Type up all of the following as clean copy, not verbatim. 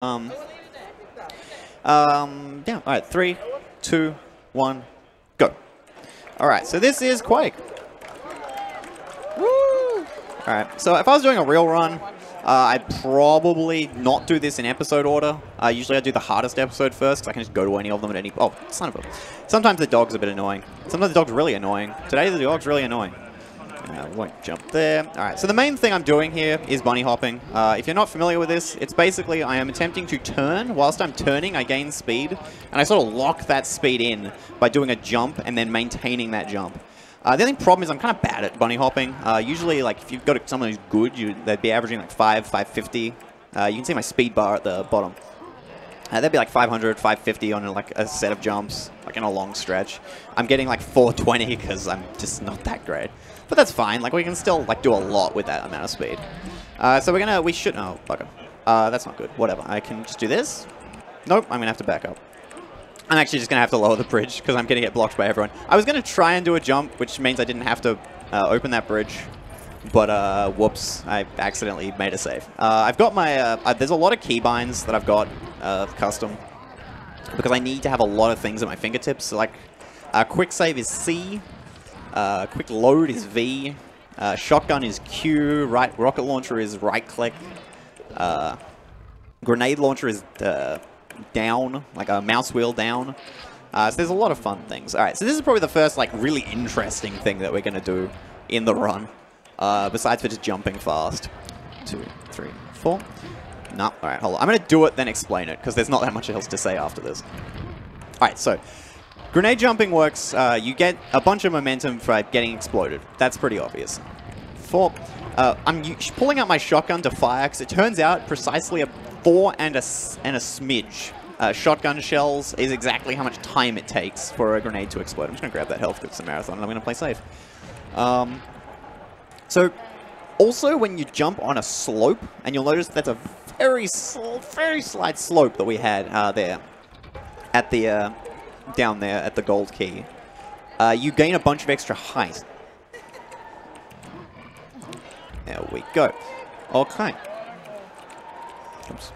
Yeah, alright, 3, 2, 1, go. Alright, so this is Quake. Woo! Alright, so if I was doing a real run, I'd probably not do this in episode order. Usually I do the hardest episode first, because I can just go to any of them at any... Oh, son of a... Sometimes the dog's a bit annoying. Sometimes the dog's really annoying. Today the dog's really annoying. I won't jump there. Alright, so the main thing I'm doing here is bunny hopping. If you're not familiar with this, it's basically I am attempting to turn. Whilst I'm turning, I gain speed, and I sort of lock that speed in by doing a jump and then maintaining that jump. The only problem is I'm kind of bad at bunny hopping. Usually, like, if you've got someone who's good, they'd be averaging like 550. You can see my speed bar at the bottom. That'd be like 500, 550 on like a set of jumps, like in a long stretch. I'm getting like 420 because I'm just not that great. But that's fine. Like, we can still like do a lot with that amount of speed. So we should, oh, bugger. That's not good. Whatever. I can just do this. Nope, I'm going to have to back up. I'm actually just going to have to lower the bridge because I'm going to get blocked by everyone. I was going to try and do a jump, which means I didn't have to open that bridge. But, whoops, I accidentally made a save. I've got my, there's a lot of keybinds that I've got custom because I need to have a lot of things at my fingertips. So, like, quick save is C, quick load is V, shotgun is Q, rocket launcher is right click, grenade launcher is down, like a mouse wheel down. So there's a lot of fun things. Alright, so this is probably the first, like, really interesting thing that we're going to do in the run. Besides for just jumping fast. 2, 3, 4. No, alright, hold on. I'm going to do it, then explain it, because there's not that much else to say after this. Alright, so, grenade jumping works, you get a bunch of momentum for getting exploded. That's pretty obvious. 4, I'm pulling out my shotgun to fire, because it turns out precisely a 4 and a smidge. Shotgun shells is exactly how much time it takes for a grenade to explode. I'm just going to grab that health because it's a marathon and I'm going to play safe. So, also when you jump on a slope, and you'll notice that's a very slight slope that we had there, at the down there at the gold key, you gain a bunch of extra height. There we go. Okay. Oops.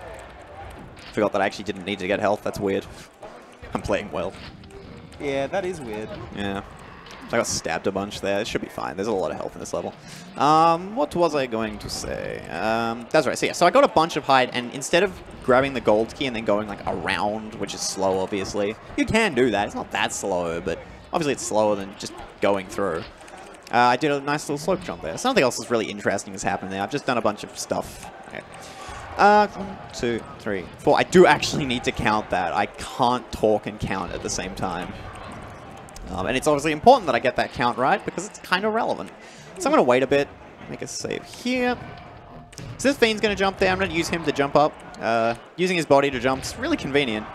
Forgot that I actually didn't need to get health. That's weird. I'm playing well. Yeah, that is weird. Yeah. I got stabbed a bunch there. It should be fine. There's a lot of health in this level. What was I going to say? That's right. So yeah, so I got a bunch of height, and instead of grabbing the gold key and then going like around, which is slow, obviously, you can do that. It's not that slow, but obviously it's slower than just going through. I did a nice little slope jump there. Something else that's really interesting has happened there. I've just done a bunch of stuff. Okay. 1, 2, 3, 4. I do actually need to count that. I can't talk and count at the same time. And it's obviously important that I get that count right, because it's kind of relevant. So I'm going to wait a bit, make a save here. So this fiend's going to jump there. I'm going to use him to jump up. Using his body to jump is really convenient.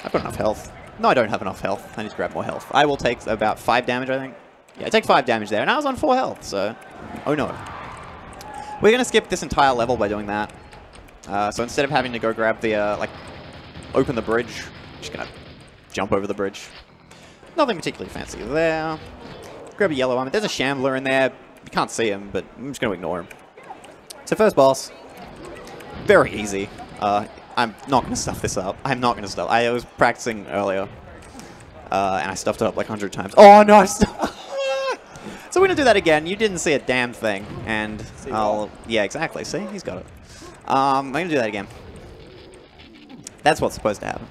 I've got enough health. No, I don't have enough health. I need to grab more health. I will take about 5 damage, I think. Yeah, I take 5 damage there, and I was on 4 health, so... Oh no. We're going to skip this entire level by doing that. So instead of having to go grab the, like, open the bridge, I'm just going to jump over the bridge. Nothing particularly fancy there. Grab a yellow armor. There's a shambler in there. You can't see him, but I'm just going to ignore him. So first boss. Very easy. I'm not going to stuff this up. I'm not going to stuff. I was practicing earlier. And I stuffed it up like 100 times. Oh, no! So we're going to do that again. You didn't see a damn thing. And I'll... Yeah, exactly. See? He's got it. I'm going to do that again. That's what's supposed to happen.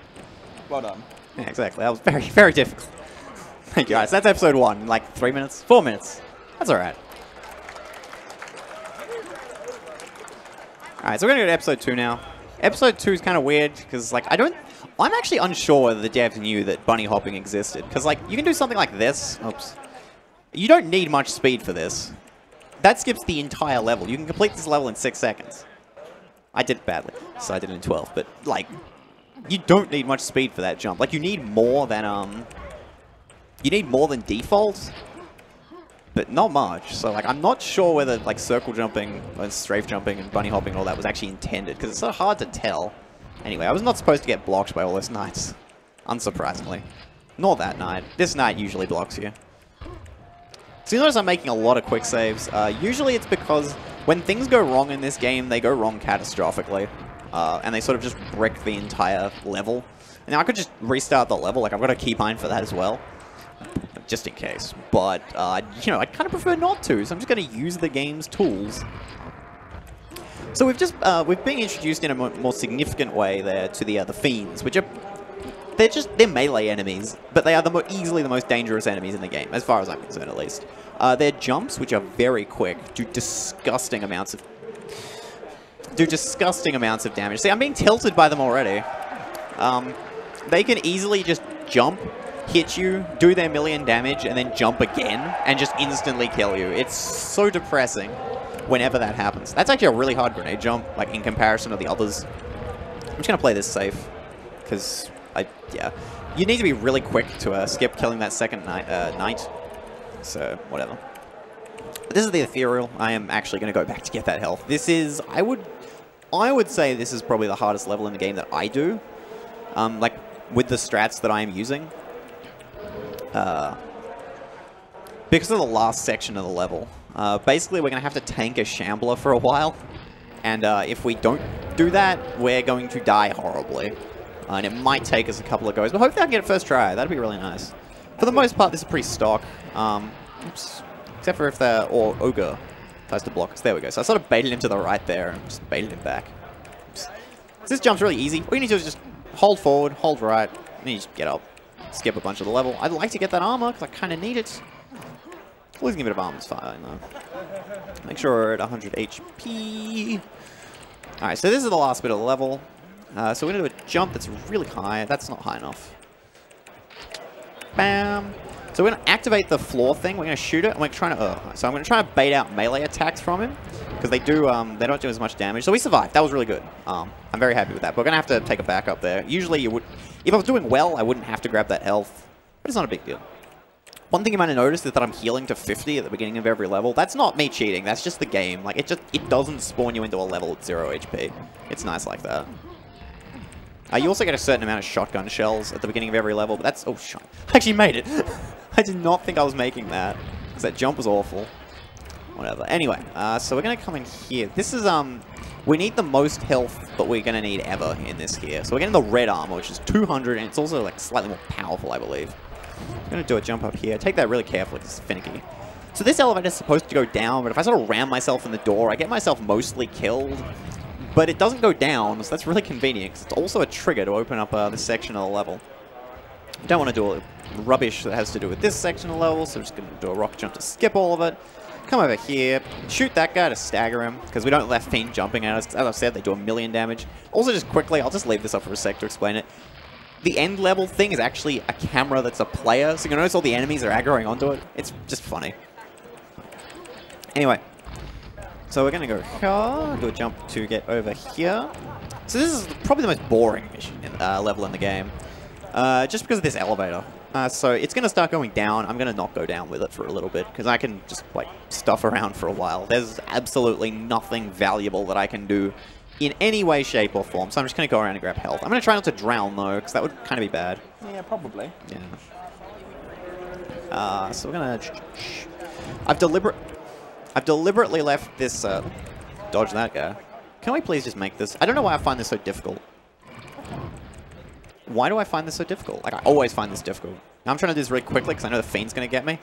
Well done. Yeah, exactly. That was very, very difficult. Thank you, guys. That's episode 1. Like 3 minutes? 4 minutes. That's alright. Alright, so we're going to go to episode 2 now. Episode 2 is kind of weird, because, like, I'm actually unsure whether the devs knew that bunny hopping existed. Because, like, you can do something like this. Oops. You don't need much speed for this. That skips the entire level. You can complete this level in 6 seconds. I did it badly, so I did it in 12. But, like, you don't need much speed for that jump. Like, you need more than, you need more than default, but not much. So, like, I'm not sure whether, like, circle jumping and strafe jumping and bunny hopping and all that was actually intended, because it's so hard to tell. Anyway, I was not supposed to get blocked by all those knights, unsurprisingly. Nor that knight. This knight usually blocks you. So you notice I'm making a lot of quick saves. Usually it's because when things go wrong in this game, they go wrong catastrophically. and they sort of just brick the entire level. And now I could just restart the level, like I've got a keybind for that as well, just in case. But, you know, I kind of prefer not to, so I'm just going to use the game's tools. So we've been introduced in a more significant way there to the Fiends, which are, they're melee enemies, but they are easily the most dangerous enemies in the game, as far as I'm concerned at least. Their jumps, which are very quick, do disgusting amounts of damage. See, I'm being tilted by them already. They can easily just jump, hit you, do their million damage, and then jump again, and just instantly kill you. It's so depressing whenever that happens. That's actually a really hard grenade jump, like, in comparison to the others. I'm just going to play this safe, because, yeah. You need to be really quick to skip killing that second knight. So, whatever. But this is the Ethereal. I am actually going to go back to get that health. This is, I would say this is probably the hardest level in the game that I do. Like, with the strats that I am using. Because of the last section of the level. Basically, we're going to have to tank a Shambler for a while. And if we don't do that, we're going to die horribly. And it might take us a couple of goes, but hopefully I can get it first try. That'd be really nice. For the most part, this is pretty stock. Oops. Except for if the Ogre tries to block us. There we go. So I sort of baited him to the right there and just baited him back. Oops. So this jump's really easy. All you need to do is just hold forward, hold right, and you just get up. Skip a bunch of the level. I'd like to get that armor, because I kind of need it. Losing a bit of armor is fine, though. Make sure we're at 100 HP. Alright, so this is the last bit of the level. So we're going to do a jump that's really high. That's not high enough. Bam! So we're going to activate the floor thing. We're going to shoot it, and we're trying to... so I'm going to try to bait out melee attacks from him, because they don't do as much damage. So we survived. That was really good. I'm very happy with that. But we're going to have to take a backup there. Usually you would... If I was doing well, I wouldn't have to grab that health. But it's not a big deal. One thing you might have noticed is that I'm healing to 50 at the beginning of every level. That's not me cheating. That's just the game. Like, it doesn't spawn you into a level at 0 HP. It's nice like that. You also get a certain amount of shotgun shells at the beginning of every level, but that's... Oh, shit. I actually made it. I did not think I was making that, because that jump was awful. Whatever. Anyway, so we're going to come in here. This is, we need the most health that we're going to need ever in this here. So we're getting the red armor, which is 200, and it's also, like, slightly more powerful, I believe. I'm going to do a jump up here. Take that really carefully, because it's finicky. So this elevator is supposed to go down, but if I sort of ram myself in the door, I get myself mostly killed. But it doesn't go down, so that's really convenient, because it's also a trigger to open up this section of the level. I don't want to do all the rubbish that has to do with this section of the level, so I'm just going to do a rock jump to skip all of it. Come over here, shoot that guy to stagger him, because we don't let Fiend jumping at us. As I've said, they do a million damage. Also, just quickly, I'll just leave this up for a sec to explain it. The end level thing is actually a camera that's a player, so you notice all the enemies are aggroing onto it. It's just funny. Anyway. So we're going to go here, do a jump to get over here. So this is probably the most boring mission level in the game, just because of this elevator. So it's going to start going down. I'm going to not go down with it for a little bit, because I can just, like, stuff around for a while. There's absolutely nothing valuable that I can do in any way, shape, or form. So I'm just going to go around and grab health. I'm going to try not to drown, though, because that would kind of be bad. Yeah, probably. Yeah. So we're going to... I've deliberately left this... dodge that guy. Can we please just make this... I don't know why I find this so difficult. Why do I find this so difficult? Like, I always find this difficult. Now I'm trying to do this really quickly because I know the Fiend's going to get me.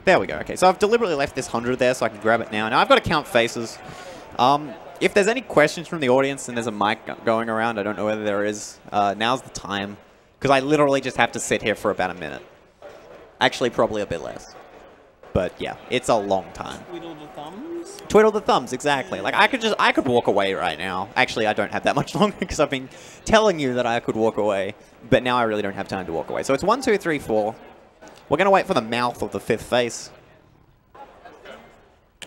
There we go. Okay, so I've deliberately left this 100 there so I can grab it now. Now I've got to count faces. If there's any questions from the audience and there's a mic going around, I don't know whether there is. Now's the time. Because I literally just have to sit here for about a minute. Actually, probably a bit less. But yeah, it's a long time. Twiddle the thumbs? Twiddle the thumbs, exactly. Like, I could walk away right now. Actually, I don't have that much longer because I've been telling you that I could walk away. But now I really don't have time to walk away. So it's 1, 2, 3, 4. We're going to wait for the mouth of the 5th face.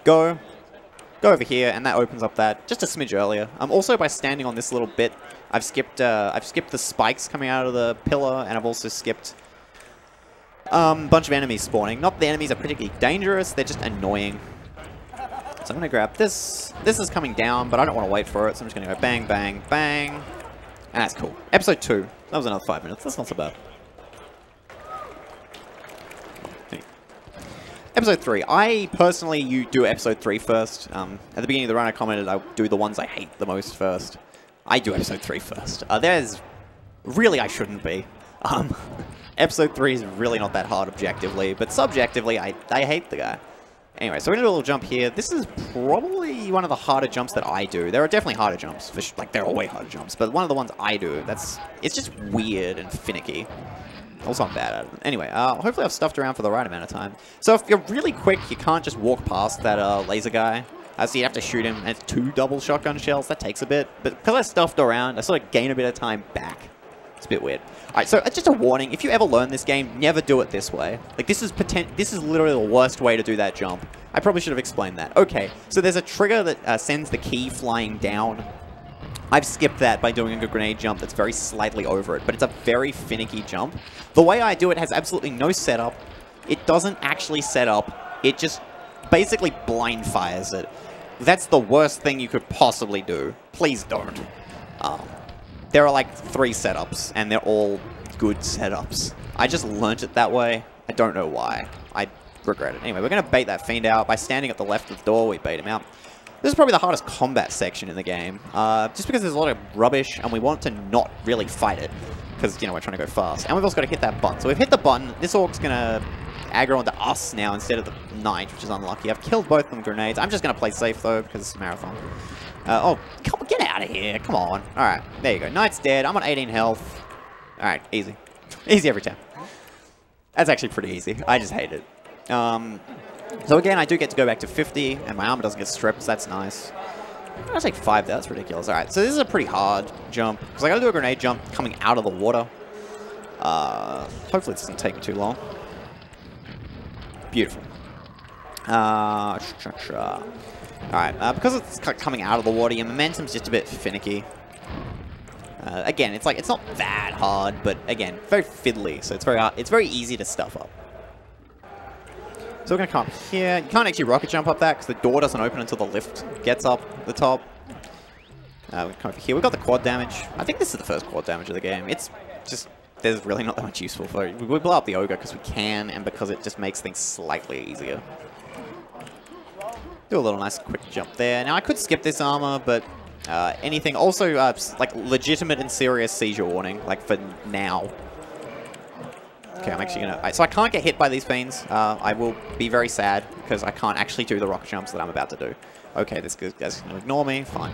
Go over here, and that opens up that just a smidge earlier. Also, by standing on this little bit, I've skipped the spikes coming out of the pillar, and I've also skipped a bunch of enemies spawning. Not that the enemies are particularly dangerous, they're just annoying. So I'm going to grab this. This is coming down, but I don't want to wait for it, so I'm just going to go bang, bang, bang. And that's cool. Episode 2. That was another 5 minutes. That's not so bad. Episode 3. I personally, you do episode 3 first. At the beginning of the run, I commented I do the ones I hate the most first. I do episode 3 first. There's... Really, I shouldn't be. Episode 3 is really not that hard objectively, but subjectively, I hate the guy. Anyway, so we're going to do a little jump here. This is probably one of the harder jumps that I do. There are definitely harder jumps. Like, there are way harder jumps, but one of the ones I do, it's just weird and finicky. Also, I'm bad at it. Anyway, hopefully I've stuffed around for the right amount of time. So if you're really quick, you can't just walk past that laser guy. So you have to shoot him, and it's 2 double shotgun shells. That takes a bit. But because I stuffed around, I sort of gain a bit of time back. It's a bit weird. Alright, so just a warning. If you ever learn this game, never do it this way. Like, this is literally the worst way to do that jump. I probably should have explained that. Okay, so there's a trigger that sends the key flying down. I've skipped that by doing a grenade jump that's very slightly over it, but it's a very finicky jump. The way I do it has absolutely no setup. It doesn't actually set up. It just basically blind fires it. That's the worst thing you could possibly do. Please don't. There are like 3 setups, and they're all good setups. I just learnt it that way. I don't know why. I regret it. Anyway, we're going to bait that fiend out. By standing at the left of the door, we bait him out. This is probably the hardest combat section in the game. Just because there's a lot of rubbish, and we want to not really fight it. Because, you know, we're trying to go fast. And we've also got to hit that button. So we've hit the button. This orc's going to aggro onto us now instead of the knight, which is unlucky. I've killed both of them grenades. I'm just going to play safe, though, because it's a marathon. Oh, come on, get out of here. Come on. Alright, there you go. Knight's dead. I'm on 18 health. Alright, easy. Easy every time. That's actually pretty easy. I just hate it. So again, I do get to go back to 50, and my armor doesn't get stripped, so that's nice. I'll take 5 there. That's ridiculous. Alright, so this is a pretty hard jump, because I gotta do a grenade jump coming out of the water. Hopefully this doesn't take me too long. Beautiful. Alright, because it's coming out of the water, your momentum's just a bit finicky. Again, it's not that hard, but again, very fiddly, so it's very easy to stuff up. So we're going to come up here. You can't actually rocket jump up that, because the door doesn't open until the lift gets up the top. We come over here. We've got the quad damage. I think this is the first quad damage of the game. It's just, there's really not that much useful for it. We blow up the ogre because we can, and because it just makes things slightly easier. Do a little nice quick jump there. Now, I could skip this armor, but anything... Also, like, legitimate and serious seizure warning, like, for now. Okay, I'm actually gonna... So I can't get hit by these fiends. I will be very sad, because I can't actually do the rocket jumps that I'm about to do. Okay, this guy's gonna ignore me. Fine.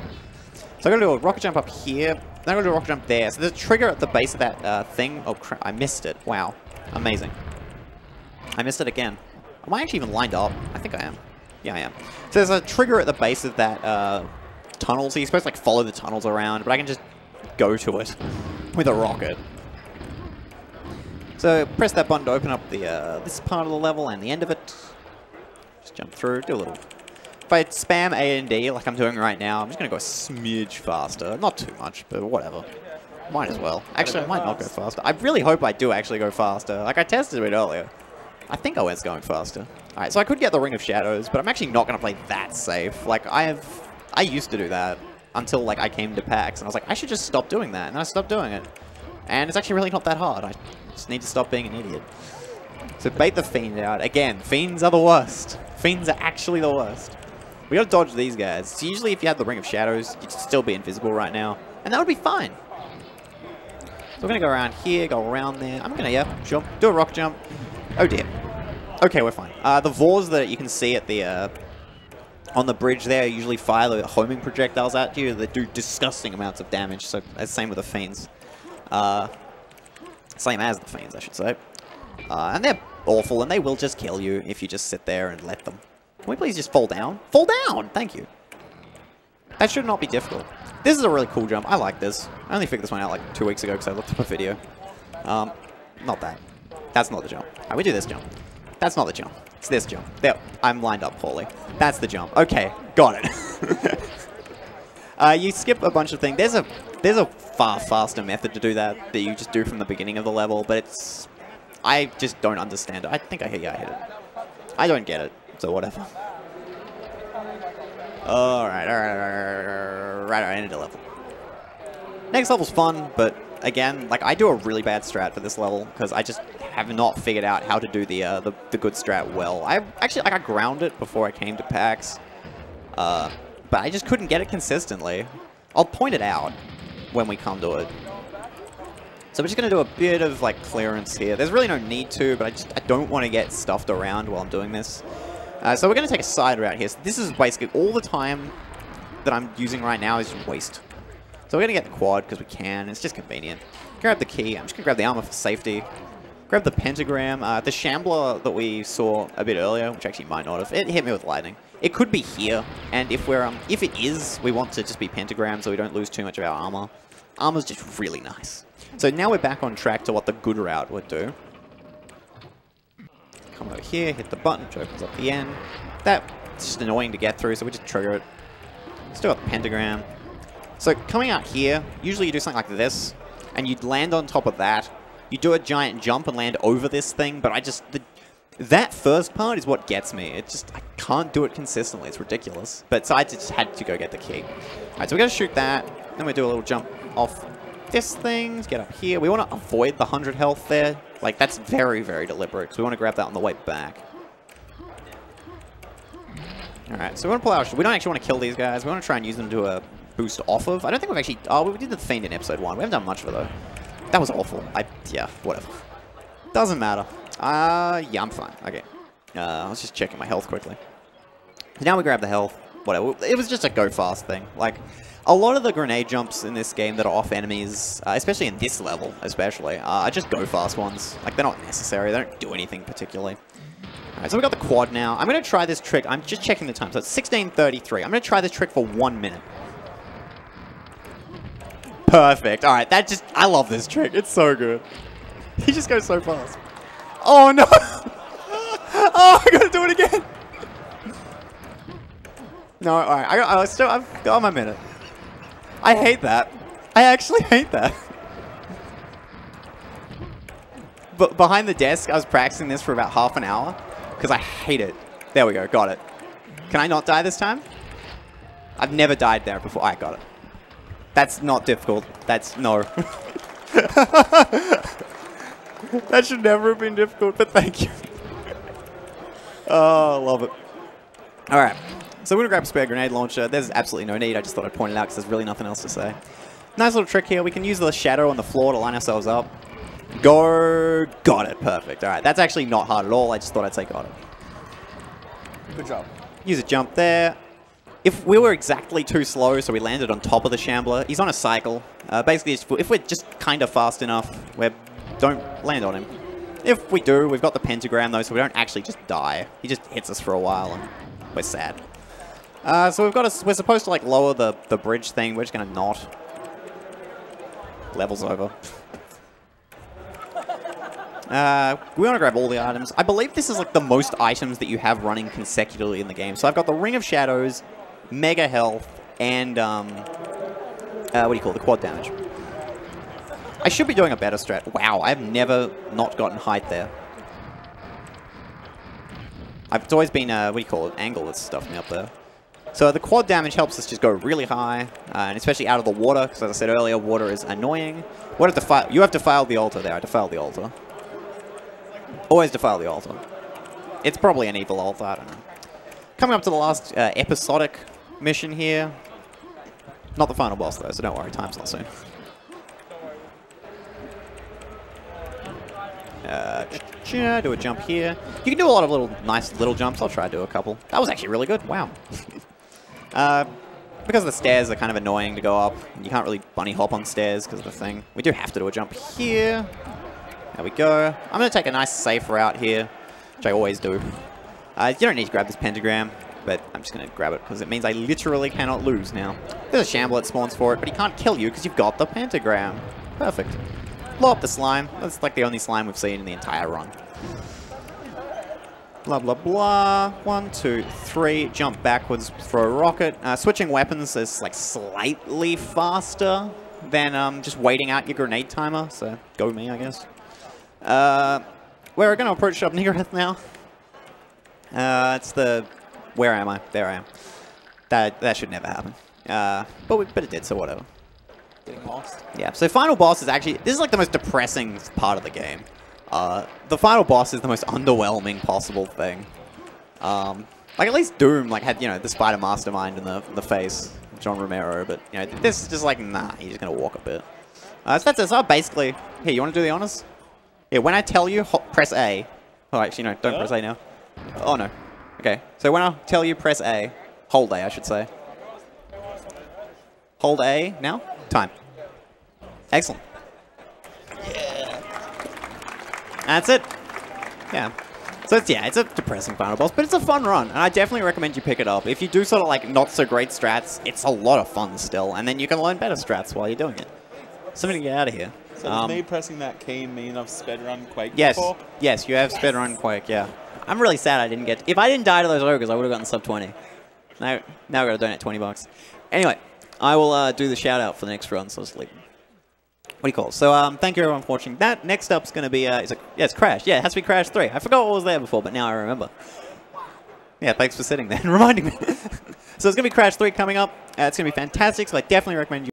So I'm gonna do a rocket jump up here. Then I'm gonna do a rocket jump there. So there's a trigger at the base of that thing. Oh, crap. I missed it. Wow. Amazing. I missed it again. Am I actually even lined up? I think I am. Yeah, I am. So there's a trigger at the base of that tunnel, so you're supposed to like follow the tunnels around, but I can just go to it with a rocket. So press that button to open up the this part of the level and the end of it. Just jump through, do a little... If I spam A and D like I'm doing right now, I'm just going to go a smidge faster. Not too much, but whatever. Might as well. Actually, I might not go faster. I really hope I do actually go faster. Like, I tested it earlier. I think I was going faster. Alright, so I could get the Ring of Shadows, but I'm actually not going to play that safe. Like, I used to do that until, like, I came to PAX, and I was like, I should just stop doing that, and I stopped doing it. And it's actually really not that hard. I just need to stop being an idiot. So bait the Fiend out. Again, Fiends are the worst. Fiends are actually the worst. We gotta dodge these guys. So usually if you had the Ring of Shadows, you'd still be invisible right now, and that would be fine. So we're gonna go around here, go around there. I'm gonna, yeah, sure, do a rock jump. Oh dear. Okay, we're fine. The Vors that you can see at the on the bridge there usually fire the homing projectiles at you. They do disgusting amounts of damage. So same with the Fiends. Same as the Fiends, I should say. And they're awful, and they will just kill you if you just sit there and let them. Can we please just fall down? Fall down! Thank you. That should not be difficult. This is a really cool jump. I like this. I only figured this one out like 2 weeks ago because I looked up a video. Not that. That's not the jump. Alright, we do this jump. That's not the jump. It's this jump. There. I'm lined up poorly. That's the jump. Okay. Got it. You skip a bunch of things. There's a far faster method to do that you just do from the beginning of the level, but it's... I just don't understand it. I think I hit it. I don't get it, so whatever. Alright, end of the level. Next level's fun, but again, like, I do a really bad strat for this level because I just have not figured out how to do the good strat well. I actually, like, I ground it before I came to PAX, but I just couldn't get it consistently. I'll point it out when we come to it. So we're just going to do a bit of, like, clearance here. There's really no need to, but I don't want to get stuffed around while I'm doing this. So we're going to take a side route here. So this is basically all the time that I'm using right now is waste. So we're going to get the quad because we can. It's just convenient. Grab the key. I'm just going to grab the armor for safety. Grab the pentagram. The shambler that we saw a bit earlier, which actually might not have, it hit me with lightning. It could be here, and if we're if it is, we want to just be pentagram so we don't lose too much of our armor. Armor's just really nice. So now we're back on track to what the good route would do. Come over here, hit the button, which opens up the end. That's just annoying to get through, so we just trigger it. Still got the pentagram. So coming out here, usually you do something like this, and you'd land on top of that. You do a giant jump and land over this thing, but that first part is what gets me. It just, I can't do it consistently. It's ridiculous. But so I just had to go get the key. Alright, so we're going to shoot that. Then we do a little jump off this thing. Get up here. We want to avoid the 100 health there. Like, that's very, very deliberate. Because we want to grab that on the way back. Alright, so we want to pull out. We don't actually want to kill these guys. We want to try and use them to a boost off of. I don't think we've actually... Oh, we did the Fiend in episode 1. We haven't done much of it, though. That was awful. Yeah, whatever. Doesn't matter. Yeah, I'm fine. Okay. I was just checking my health quickly. Now we grab the health. Whatever. It was just a go fast thing. Like, a lot of the grenade jumps in this game that are off enemies, especially in this level, are just go fast ones. Like, they're not necessary. They don't do anything particularly. Alright, so we got the quad now. I'm going to try this trick. I'm just checking the time. So it's 16:33. I'm going to try this trick for 1 minute. Perfect. Alright, that just... I love this trick. It's so good. He just goes so fast. Oh, no! Oh, I gotta do it again! No, alright. I've got my minute. I hate that. I actually hate that. But behind the desk, I was practicing this for about half an hour. Because I hate it. There we go. Got it. Can I not die this time? I've never died there before. I got it. That's not difficult. That's... No. That should never have been difficult, but thank you. Oh, love it. Alright. So we're going to grab a spare grenade launcher. There's absolutely no need. I just thought I'd point it out because there's really nothing else to say. Nice little trick here. We can use the shadow on the floor to line ourselves up. Go. Got it. Perfect. Alright. That's actually not hard at all. I just thought I'd say got it. Good job. Use a jump there. If we were exactly too slow, so we landed on top of the shambler, he's on a cycle. Basically, if we're just kind of fast enough, don't land on him. If we do, we've got the pentagram though, so we don't actually just die. He just hits us for a while, and we're sad. So we're supposed to like lower the bridge thing. We're just gonna not. Level's over. We want to grab all the items. I believe this is like the most items that you have running consecutively in the game. So I've got the Ring of Shadows, Mega Health, and what do you call it? The quad damage. I should be doing a better strat. Wow, I've never not gotten height there. It's always been, what do you call it? Angle that's stuffed me up there. So the quad damage helps us just go really high, and especially out of the water, because as I said earlier, water is annoying. You have defiled the altar there. I defiled the altar. Always defile the altar. It's probably an evil altar, I don't know. Coming up to the last episodic mission here. Not the final boss though, so don't worry, time's not soon. Do a jump here. You can do a lot of nice little jumps. I'll try to do a couple. That was actually really good. Wow. Because the stairs are kind of annoying to go up. You can't really bunny hop on stairs because of the thing. We do have to do a jump here. There we go. I'm going to take a nice safe route here, which I always do. You don't need to grab this pentagram, but I'm just going to grab it because it means I literally cannot lose now. There's a shambler that spawns for it, but he can't kill you because you've got the pentagram. Perfect. Blow up the slime. That's like the only slime we've seen in the entire run. Blah, blah, blah. 1, 2, 3. Jump backwards for a rocket. Switching weapons is like slightly faster than just waiting out your grenade timer. So go me, I guess. We're going to approach Shop Niggurath now. It's the... Where am I? There I am. That should never happen. But it did, so whatever. Getting lost. Yeah, so final boss is actually, this is like the most depressing part of the game. The final boss is the most underwhelming possible thing. Like at least Doom like had, you know, the Spider Mastermind in the face, John Romero, but you know, this is just like, nah, he's just gonna walk a bit. So that's it. So basically, here, you want to do the honors? Yeah, when I tell you, press A. Oh, actually, no, don't press A now. Oh, no. Okay, so when I tell you press A, hold A, I should say. Hold A now. Time. Excellent. Yeah. That's it. Yeah. So it's a depressing final boss, but it's a fun run, and I definitely recommend you pick it up. If you do sort of like not so great strats, it's a lot of fun still, and then you can learn better strats while you're doing it. Somebody get out of here. So does me pressing that key mean I've speedrun Quake before? Yes, you have speedrun Quake, yeah. I'm really sad I didn't get... If I didn't die to those ogres, I would have gotten sub 20. Now I've got to donate 20 bucks. Anyway, I will do the shout-out for the next run, so let's leave. What do you call it? So thank you everyone for watching. That next up's going to be... it's Crash. Yeah, it has to be Crash 3. I forgot what was there before, but now I remember. Yeah, thanks for sitting there and reminding me. So it's going to be Crash 3 coming up. It's going to be fantastic, so I definitely recommend you